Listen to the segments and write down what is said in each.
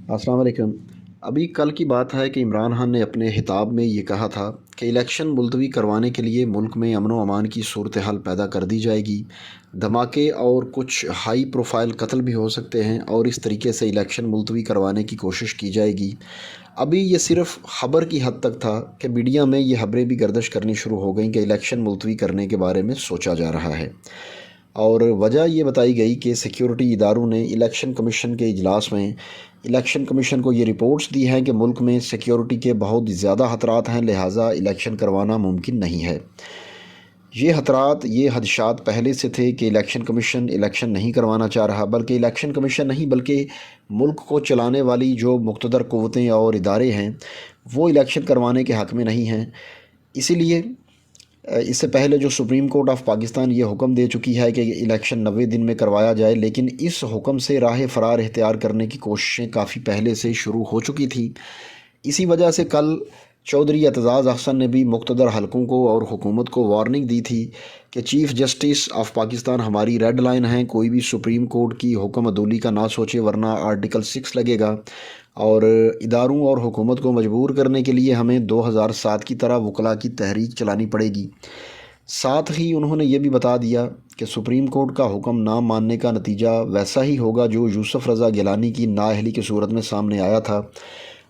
अस्सलाम वालेकुम। अभी कल की बात है कि इमरान खान ने अपने खिताब में ये कहा था कि इलेक्शन मुलतवी करवाने के लिए मुल्क में अमन व अमान की सूरत हाल पैदा कर दी जाएगी। धमाके और कुछ हाई प्रोफाइल कत्ल भी हो सकते हैं और इस तरीके से इलेक्शन मुलतवी करवाने की कोशिश की जाएगी। अभी ये सिर्फ खबर की हद तक था कि मीडिया में ये खबरें भी गर्दिश करनी शुरू हो गई कि इलेक्शन मुलतवी करने के बारे में सोचा जा रहा है। और वजह ये बताई गई कि सिक्योरिटी इदारों ने इलेक्शन कमीशन के इजलास में इलेक्शन कमीशन को ये रिपोर्ट्स दी हैं कि मुल्क में सिक्योरिटी के बहुत ज़्यादा खतरात हैं, लिहाजा इलेक्शन करवाना मुमकिन नहीं है। ये खतरात, ये खदशात पहले से थे कि इलेक्शन कमीशन इलेक्शन नहीं करवाना चाह रहा, बल्कि इलेक्शन कमीशन नहीं बल्कि मुल्क को चलाने वाली जो मुक़्तदर क़ुव्वतें और इदारे हैं वो इलेक्शन करवाने के हक़ में नहीं हैं। इसीलिए इससे पहले जो सुप्रीम कोर्ट ऑफ पाकिस्तान ये हुक्म दे चुकी है कि इलेक्शन 90 दिन में करवाया जाए, लेकिन इस हुक्म से राह फ़रार इख्तियार करने की कोशिशें काफ़ी पहले से शुरू हो चुकी थी। इसी वजह से कल चौधरी एतजाज़ अहसन ने भी मुक़्तदर हलकों को और हुकूमत को वार्निंग दी थी कि चीफ़ जस्टिस ऑफ पाकिस्तान हमारी रेड लाइन है, कोई भी सुप्रीम कोर्ट की हुक्म अदूली का ना सोचे वरना आर्टिकल 6 लगेगा और इदारों और हुकूमत को मजबूर करने के लिए हमें 2007 की तरह वकला की तहरीक चलानी पड़ेगी। साथ ही उन्होंने ये भी बता दिया कि सुप्रीम कोर्ट का हुक्म ना मानने का नतीजा वैसा ही होगा जो यूसुफ रज़ा गिलानी की नाअहली की सूरत में सामने आया था।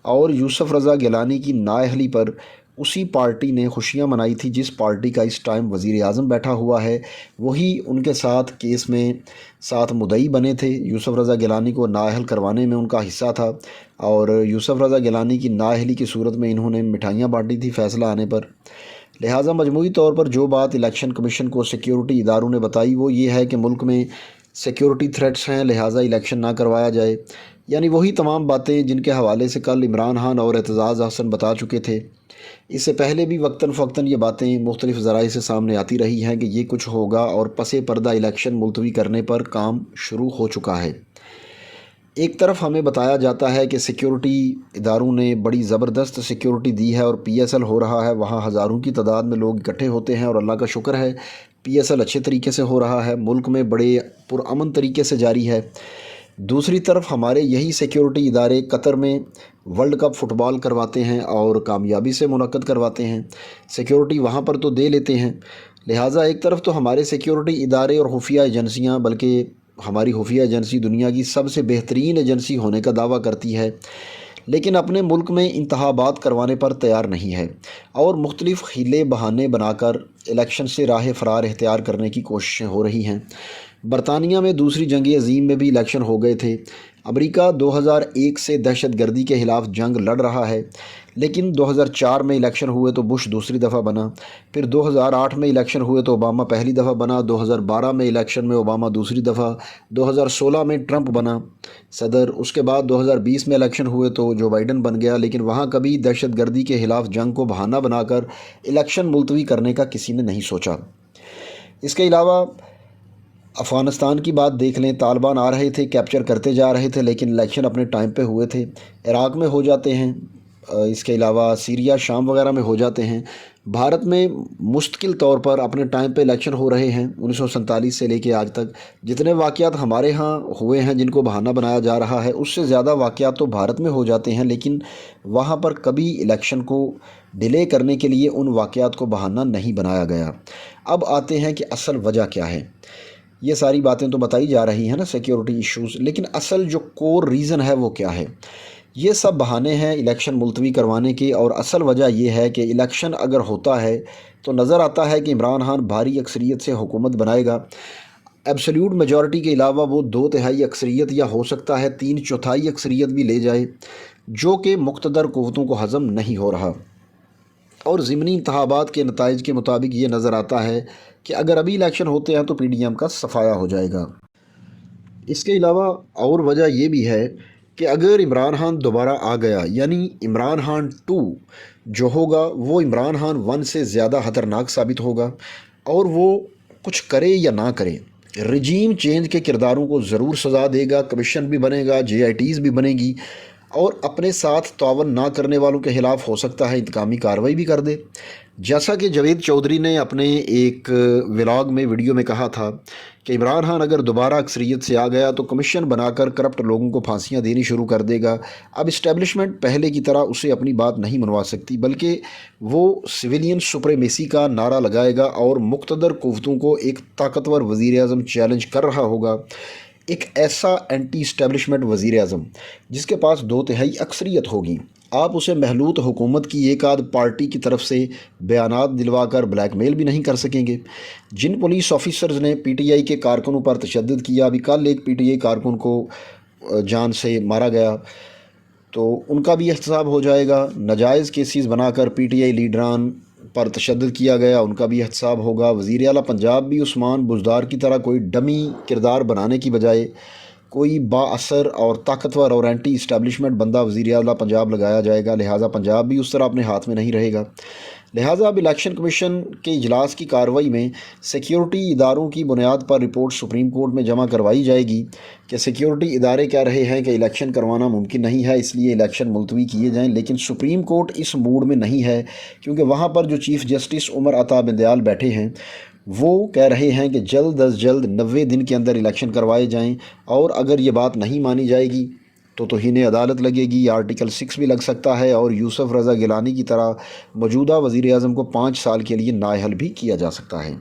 और यूसुफ रज़ा गिलानी की नाअहली पर उसी पार्टी ने खुशियां मनाई थी जिस पार्टी का इस टाइम वज़ीर आज़म बैठा हुआ है, वही उनके साथ केस में साथ मुद्दई बने थे। यूसुफ रज़ा गिलानी को नाअहल करवाने में उनका हिस्सा था और यूसुफ रज़ा गिलानी की नाअहली की सूरत में इन्होंने मिठाइयाँ बांटी थी फ़ैसला आने पर। लिहाजा मजमूई तौर पर जो बात इलेक्शन कमीशन को सिक्योरिटी इदारों ने बताई वो ये है कि मुल्क में सिक्योरिटी थ्रेट्स हैं, लिहाजा इलेक्शन ना करवाया जाए। यानी वही तमाम बातें जिनके हवाले से कल इमरान खान और एतजाज़ अहसन बता चुके थे। इससे पहले भी वक्तन फ़वक्तन ये बातें मुख्तलिफ़ ज़राए से सामने आती रही हैं कि ये कुछ होगा और पसे पर्दा इलेक्शन मुलतवी करने पर काम शुरू हो चुका है। एक तरफ हमें बताया जाता है कि सिक्योरिटी इदारों ने बड़ी ज़बरदस्त सिक्योरिटी दी है और PSL हो रहा है, वहाँ हज़ारों की तादाद में लोग इकट्ठे होते हैं और अल्लाह का शुक्र है PSL अच्छे तरीके से हो रहा है, मुल्क में बड़े पुरअमन तरीके से जारी है। दूसरी तरफ हमारे यही सिक्योरिटी इदारे कतर में वर्ल्ड कप फ़ुटबॉल करवाते हैं और कामयाबी से मुनक्कद करवाते हैं। सिक्योरिटी वहाँ पर तो दे लेते हैं, लिहाजा एक तरफ तो हमारे सिक्योरिटी इदारे और खुफिया एजेंसियाँ, बल्कि हमारी खुफिया एजेंसी दुनिया की सबसे बेहतरीन एजेंसी होने का दावा करती है, लेकिन अपने मुल्क में इंतखाबात करवाने पर तैयार नहीं है और मुख्तलिफ़ हीले बहाने बनाकर इलेक्शन से राह फ़रार इख्तियार करने की कोशिशें हो रही हैं। बरतानिया में दूसरी जंग अज़ीम में भी इलेक्शन हो गए थे। अमेरिका 2001 से दहशत गर्दी के ख़िलाफ़ जंग लड़ रहा है, लेकिन 2004 में इलेक्शन हुए तो बुश दूसरी दफ़ा बना, फिर 2008 में इलेक्शन हुए तो ओबामा पहली दफ़ा बना, 2012 में इलेक्शन में ओबामा दूसरी दफ़ा, 2016 में ट्रंप बना सदर, उसके बाद 2020 में इलेक्शन हुए तो जो बाइडन बन गया, लेकिन वहाँ कभी दहशत गर्दी के ख़िलाफ़ जंग को बहाना बनाकर इलेक्शन मुलतवी करने का किसी ने नहीं सोचा। इसके अलावा अफ़गानिस्तान की बात देख लें, तालिबान आ रहे थे, कैप्चर करते जा रहे थे, लेकिन इलेक्शन अपने टाइम पे हुए थे। इराक़ में हो जाते हैं, इसके अलावा सीरिया शाम वगैरह में हो जाते हैं। भारत में मुस्तकिल तौर पर अपने टाइम पे इलेक्शन हो रहे हैं। 1947 से लेके आज तक जितने वाक़यात हमारे यहाँ हुए हैं जिनको बहाना बनाया जा रहा है, उससे ज़्यादा वाक़यात तो भारत में हो जाते हैं, लेकिन वहाँ पर कभी इलेक्शन को डिले करने के लिए उन वाक़यात को बहाना नहीं बनाया गया। अब आते हैं कि असल वजह क्या है। ये सारी बातें तो बताई जा रही हैं ना, सिक्योरिटी इश्यूज़, लेकिन असल जो कोर रीज़न है वो क्या है। ये सब बहाने हैं इलेक्शन मुलतवी करवाने के और असल वजह ये है कि इलेक्शन अगर होता है तो नज़र आता है कि इमरान खान भारी अक्सरियत से हुकूमत बनाएगा। एब्सोल्यूट मेजॉरिटी के अलावा वो 2/3 अक्सरियत या हो सकता है 3/4 अक्सरियत भी ले जाए, जो कि मुक़्तदर क़ुव्वतों को हज़म नहीं हो रहा। और ज़िमनी इंतखाबात के नताइज के मुताबिक ये नज़र आता है कि अगर अभी इलेक्शन होते हैं तो PDM का सफाया हो जाएगा। इसके अलावा और वजह ये भी है कि अगर इमरान खान दोबारा आ गया, यानी इमरान खान 2 जो होगा वो इमरान खान 1 से ज़्यादा ख़तरनाक साबित होगा और वो कुछ करे या ना करे, रजीम चेंज के किरदारों को ज़रूर सज़ा देगा। कमीशन भी बनेगा, JITs भी बनेगी اور اپنے ساتھ تعاون نہ کرنے والوں کے خلاف ہو سکتا ہے انتقامی کارروائی بھی کر دے۔ جیسا کہ جاوید چودھری نے اپنے ایک ولاگ میں ویڈیو میں کہا تھا کہ عمران خان اگر دوبارہ اکثریت سے آ گیا تو کمیشن بنا کر کرپٹ لوگوں کو پھانسیاں دینی شروع کر دے گا۔ اب اسٹیبلشمنٹ پہلے کی طرح اسے اپنی بات نہیں منوا سکتی، بلکہ وہ سویلین سپریمیسی کا نعرہ لگائے گا اور مقتدر قوتوں کو ایک طاقتور وزیر اعظم چیلنج کر رہا ہوگا، ایک ایسا اینٹی اسٹیبلشمنٹ وزیر اعظم جس کے پاس 2/3 اکثریت ہوگی۔ آپ اسے محلوط حکومت کی ایک آدھ پارٹی کی طرف سے بیانات دلوا کر بلیک میل بھی نہیں کر سکیں گے۔ جن پولیس آفیسرز نے پی ٹی آئی کے کارکنوں پر تشدد کیا، ابھی کل ایک پی ٹی آئی کارکن کو جان سے مارا گیا، تو ان کا بھی احتساب ہو جائے گا۔ ناجائز کیسز بنا کر پی ٹی آئی لیڈران پر تشدد کیا گیا، ان کا بھی احتساب ہوگا۔ وزیر اعلیٰ پنجاب بھی عثمان بزدار کی طرح کوئی ڈمی کردار بنانے کی بجائے کوئی با اثر اور طاقتور اور اینٹی اسٹیبلشمنٹ بندہ وزیر اعلیٰ پنجاب لگایا جائے گا، لہٰذا پنجاب بھی اس طرح اپنے ہاتھ میں نہیں رہے گا۔ لہٰذا اب الیکشن کمیشن کے اجلاس کی کارروائی میں سیکیورٹی اداروں کی بنیاد پر رپورٹ سپریم کورٹ میں جمع کروائی جائے گی کہ سیکیورٹی ادارے کہہ رہے ہیں کہ الیکشن کروانا ممکن نہیں ہے، اس لیے الیکشن ملتوی کیے جائیں، لیکن سپریم کورٹ اس موڈ میں نہیں ہے، کیونکہ وہاں پر جو چیف جسٹس عمر عطا بندیال بیٹھے ہیں وہ کہہ رہے ہیں کہ جلد از جلد 90 دن کے اندر الیکشن کروائے جائیں، اور اگر یہ بات نہیں مانی جائے گی تو توہین عدالت لگے گی، آرٹیکل 6 بھی لگ سکتا ہے، اور یوسف رضا گیلانی کی طرح موجودہ وزیر اعظم کو 5 سال کے لیے نااہل بھی کیا جا سکتا ہے۔